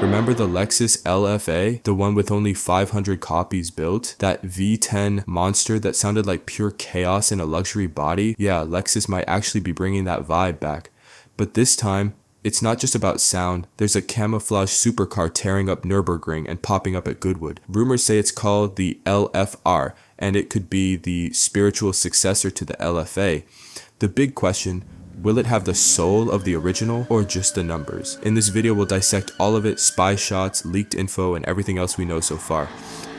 Remember the Lexus LFA, the one with only 500 copies built? That V10 monster that sounded like pure chaos in a luxury body? Yeah, Lexus might actually be bringing that vibe back. But this time, it's not just about sound. There's a camouflage supercar tearing up Nürburgring and popping up at Goodwood. Rumors say it's called the LFR, and it could be the spiritual successor to the LFA. The big question: will it have the soul of the original or just the numbers? In this video, we'll dissect all of it, spy shots, leaked info, and everything else we know so far.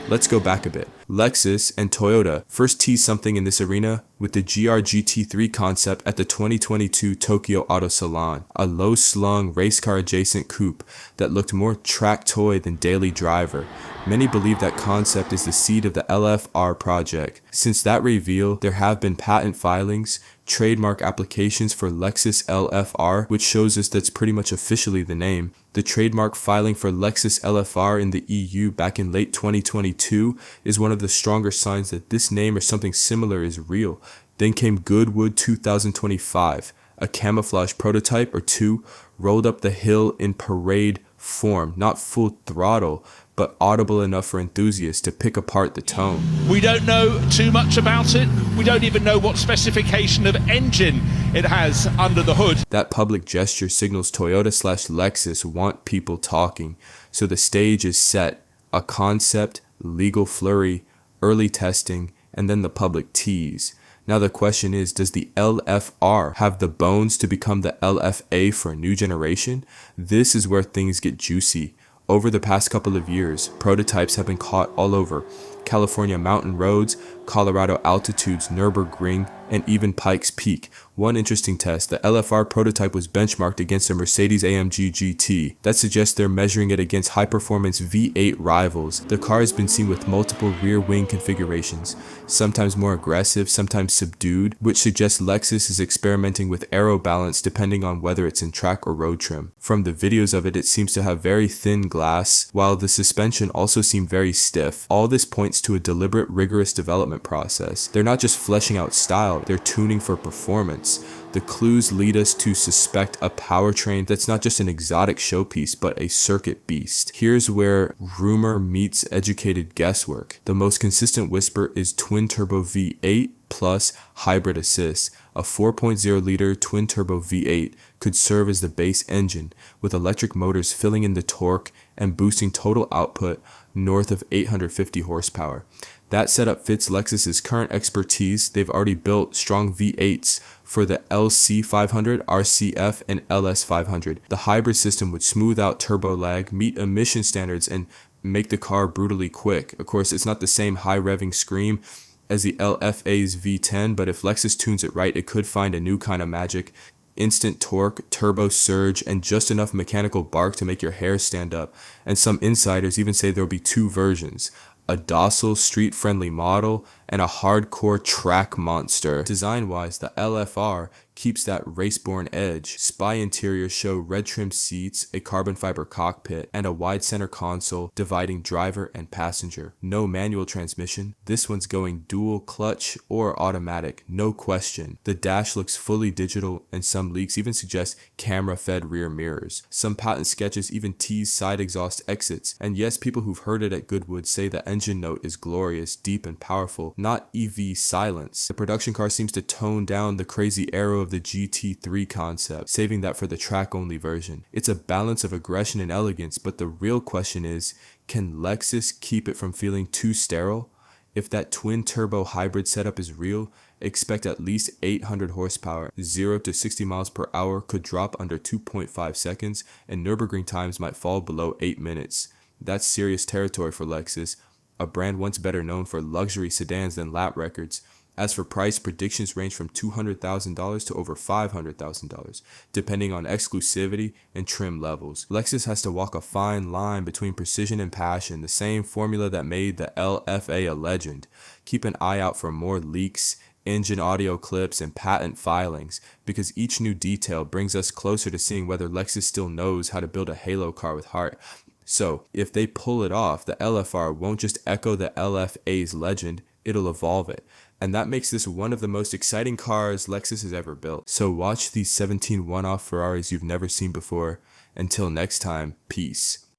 Let's go back a bit. Lexus and Toyota first teased something in this arena with the GR GT3 concept at the 2022 Tokyo Auto Salon, a low-slung race car adjacent coupe that looked more track toy than daily driver. Many believe that concept is the seed of the LFR project. Since that reveal, there have been patent filings, trademark applications for Lexus LFR, which shows us that's pretty much officially the name. The trademark filing for Lexus LFR in the EU back in late 2022 is one of the stronger signs that this name or something similar is real. Then came Goodwood 2025, a camouflage prototype or two rolled up the hill in parade form, not full throttle, but audible enough for enthusiasts to pick apart the tone. We don't know too much about it. We don't even know what specification of engine it has under the hood. That public gesture signals Toyota/Lexus want people talking, so the stage is set: a concept, legal flurry, early testing, and then the public tease. Now the question is, does the LFR have the bones to become the LFA for a new generation? This is where things get juicy. Over the past couple of years, prototypes have been caught all over: California mountain roads, Colorado altitudes, Nürburgring, and even Pikes Peak. One interesting test: the LFR prototype was benchmarked against a Mercedes-AMG GT. That suggests they're measuring it against high-performance V8 rivals. The car has been seen with multiple rear wing configurations, sometimes more aggressive, sometimes subdued, which suggests Lexus is experimenting with aero balance depending on whether it's in track or road trim. From the videos of it, it seems to have very thin glass, while the suspension also seemed very stiff. All this points to a deliberate, rigorous development process. They're not just fleshing out style, they're tuning for performance. The clues lead us to suspect a powertrain that's not just an exotic showpiece, but a circuit beast. Here's where rumor meets educated guesswork. The most consistent whisper is twin-turbo V8 plus hybrid assist. A 4.0-liter twin-turbo V8 could serve as the base engine, with electric motors filling in the torque and boosting total output north of 850 horsepower. That setup fits Lexus's current expertise. They've already built strong V8s for the LC500, RCF, and LS500. The hybrid system would smooth out turbo lag, meet emission standards, and make the car brutally quick. Of course, it's not the same high-revving scream as the LFA's V10, but if Lexus tunes it right, it could find a new kind of magic. Instant torque, turbo surge, and just enough mechanical bark to make your hair stand up. And some insiders even say there will be two versions: a docile, street-friendly model, and a hardcore track monster. Design-wise, the LFR keeps that race-born edge. Spy interiors show red-trimmed seats, a carbon fiber cockpit, and a wide center console dividing driver and passenger. No manual transmission. This one's going dual clutch or automatic, no question. The dash looks fully digital, and some leaks even suggest camera-fed rear mirrors. Some patent sketches even tease side exhaust exits. And yes, people who've heard it at Goodwood say the engine note is glorious, deep, and powerful, not EV silence. The production car seems to tone down the crazy aero of the GT3 concept, saving that for the track-only version. It's a balance of aggression and elegance, but the real question is, can Lexus keep it from feeling too sterile? If that twin-turbo hybrid setup is real, expect at least 800 horsepower. 0 to 60 miles per hour could drop under 2.5 seconds, and Nürburgring times might fall below 8 minutes. That's serious territory for Lexus, a brand once better known for luxury sedans than lap records. As for price, predictions range from $200,000 to over $500,000, depending on exclusivity and trim levels. Lexus has to walk a fine line between precision and passion, the same formula that made the LFA a legend. Keep an eye out for more leaks, engine audio clips, and patent filings, because each new detail brings us closer to seeing whether Lexus still knows how to build a halo car with heart. So, if they pull it off, the LFR won't just echo the LFA's legend, it'll evolve it. And that makes this one of the most exciting cars Lexus has ever built. So watch these 17 one-off Ferraris you've never seen before. Until next time, peace.